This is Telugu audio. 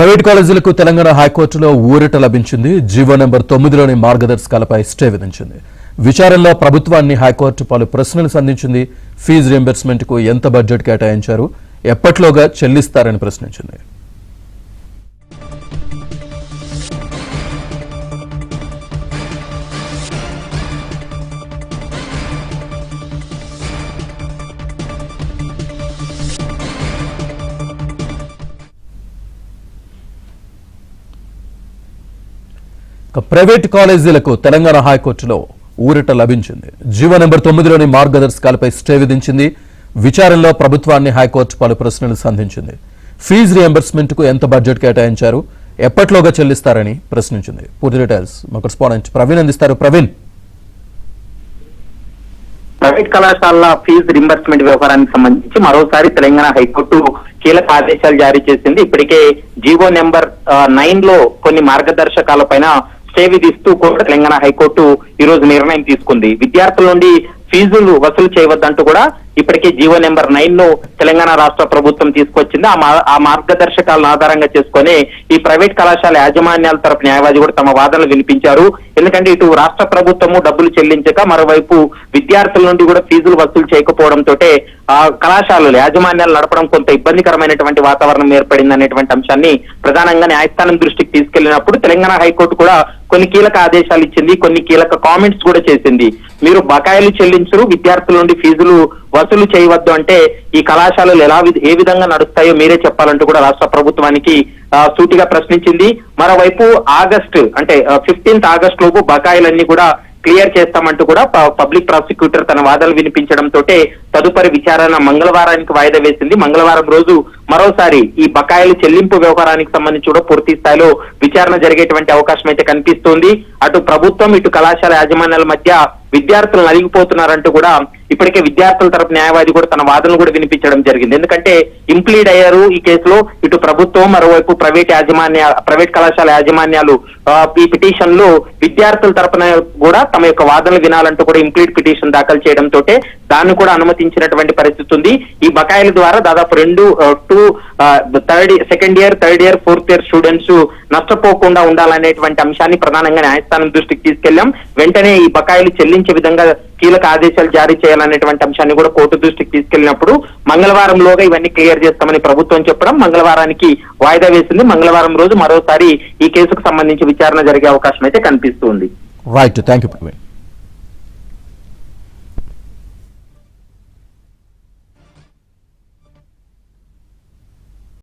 ప్రైవేట్ కాలేజీలకు తెలంగాణ హైకోర్టులో ఊరట లభించింది. జీవో నెంబర్ 9లోని మార్గదర్శకాలపై స్టే విధించింది. విచారణలో ప్రభుత్వాన్ని హైకోర్టు పలు ప్రశ్నలు సంధించింది. ఫీజు రీయింబర్స్మెంట్ కు ఎంత బడ్జెట్ కేటాయించారు, ఎప్పట్లోగా చెల్లిస్తారని ప్రశ్నించింది. ప్రైవేట్ కాలేజీలకు తెలంగాణ హైకోర్టులో ఊరట లభించింది. జీవో నెంబర్ 9లోని మార్గదర్శకాలపై స్టే విధించింది. విచారణలో ప్రభుత్వాన్ని హైకోర్టు పలు ప్రశ్నలు సంధించింది. ఫీజు రియంబర్స్మెంట్ కు ఎంత బడ్జెట్ కేటాయించారు, ఎప్పట్లోగా చెల్లిస్తారని ప్రశ్నించింది. పూర్తి డీటెయిల్స్ మా కరెస్పాండెంట్ ప్రవీణ్ అందిస్తారు. ప్రవీణ్, ప్రైవేట్ కళాశాలల ఫీజు రింబర్స్మెంట్ వ్యవహారానికి సంబంధించి మరోసారి తెలంగాణ హైకోర్టు కీలక ఆదేశాలు జారీ చేసింది. ఇప్పటికే జీవో నెంబర్ 9లో కొన్ని మార్గదర్శకాలపైన స్టే విధిస్తూ కూడా తెలంగాణ హైకోర్టు ఈ రోజు నిర్ణయం తీసుకుంది. విద్యార్థుల నుండి ఫీజులు వసూలు చేయవద్దంటూ కూడా ఇప్పటికే జీవో నెంబర్ 9ను తెలంగాణ రాష్ట్ర ప్రభుత్వం తీసుకొచ్చింది. ఆ మార్గదర్శకాలను ఆధారంగా చేసుకుని ఈ ప్రైవేట్ కళాశాల యాజమాన్యాల తరపు న్యాయవాది కూడా తమ వాదనలు వినిపించారు. ఎందుకంటే ఇటు రాష్ట్ర ప్రభుత్వము డబ్బులు చెల్లించక, మరోవైపు విద్యార్థుల నుండి కూడా ఫీజులు వసూలు చేయకపోవడంతో ఆ కళాశాలలు యాజమాన్యాలు నడపడం కొంత ఇబ్బందికరమైనటువంటి వాతావరణం ఏర్పడింది అనేటువంటి అంశాన్ని ప్రధానంగా న్యాయస్థానం దృష్టికి తీసుకెళ్లినప్పుడు తెలంగాణ హైకోర్టు కూడా కొన్ని కీలక ఆదేశాలు ఇచ్చింది, కొన్ని కీలక కామెంట్స్ కూడా చేసింది. మీరు బకాయిలు చెల్లించరు, విద్యార్థుల నుండి ఫీజులు వసూలు చేయవద్దు అంటే ఈ కళాశాలలు ఏ విధంగా నడుస్తాయో మీరే చెప్పాలంటూ కూడా రాష్ట్ర ప్రభుత్వానికి సూటిగా ప్రశ్నించింది. మరోవైపు ఆగస్టు అంటే 15th ఆగస్టు లోపు బకాయిలన్నీ కూడా క్లియర్ చేస్తామంటూ కూడా పబ్లిక్ ప్రాసిక్యూటర్ తన వాదనలు వినిపించడంతో తదుపరి విచారణ మంగళవారానికి వాయిదా వేసింది. మంగళవారం రోజు మరోసారి ఈ బకాయిలు చెల్లింపు వ్యవహారానికి సంబంధించి కూడా పూర్తి స్థాయిలో విచారణ జరిగేటువంటి అవకాశం అయితే కనిపిస్తోంది. అటు ప్రభుత్వం, ఇటు కళాశాల యాజమాన్యాల మధ్య విద్యార్థులు నలిగిపోతున్నారంటూ కూడా ఇప్పటికే విద్యార్థుల తరపు న్యాయవాది కూడా తన వాదనలు కూడా వినిపించడం జరిగింది. ఎందుకంటే ఇంప్లీడ్ అయ్యారు ఈ కేసులో ఇటు ప్రభుత్వం, మరోవైపు ప్రైవేట్ కళాశాల యాజమాన్యాలు ఈ పిటిషన్ లో విద్యార్థుల తరపున కూడా తమ యొక్క వాదనలు వినాలంటూ కూడా ఇంప్లీడ్ పిటిషన్ దాఖలు చేయడంతో దాన్ని కూడా అనుమతించినటువంటి పరిస్థితి ఉంది. ఈ బకాయిల ద్వారా దాదాపు second year, third year, fourth year students నష్టపోకుండా ఉండాలనేటువంటి అంశాన్ని ప్రధానంగా న్యాయస్థానం దృష్టికి తీసుకెళ్లాం. వెంటనే ఈ బకాయిలు చెల్లించే విధంగా కీలక ఆదేశాలు జారీ చేయాలనేటువంటి అంశాన్ని కూడా కోర్టు దృష్టికి తీసుకెళ్లినప్పుడు మంగళవారంలోగా ఇవన్నీ క్లియర్ చేస్తామని ప్రభుత్వం చెప్పడం మంగళవారానికి వాయిదా వేసింది. మంగళవారం రోజు మరోసారి ఈ కేసుకు సంబంధించి విచారణ జరిగే అవకాశం అయితే కనిపిస్తుంది. Right, thank you.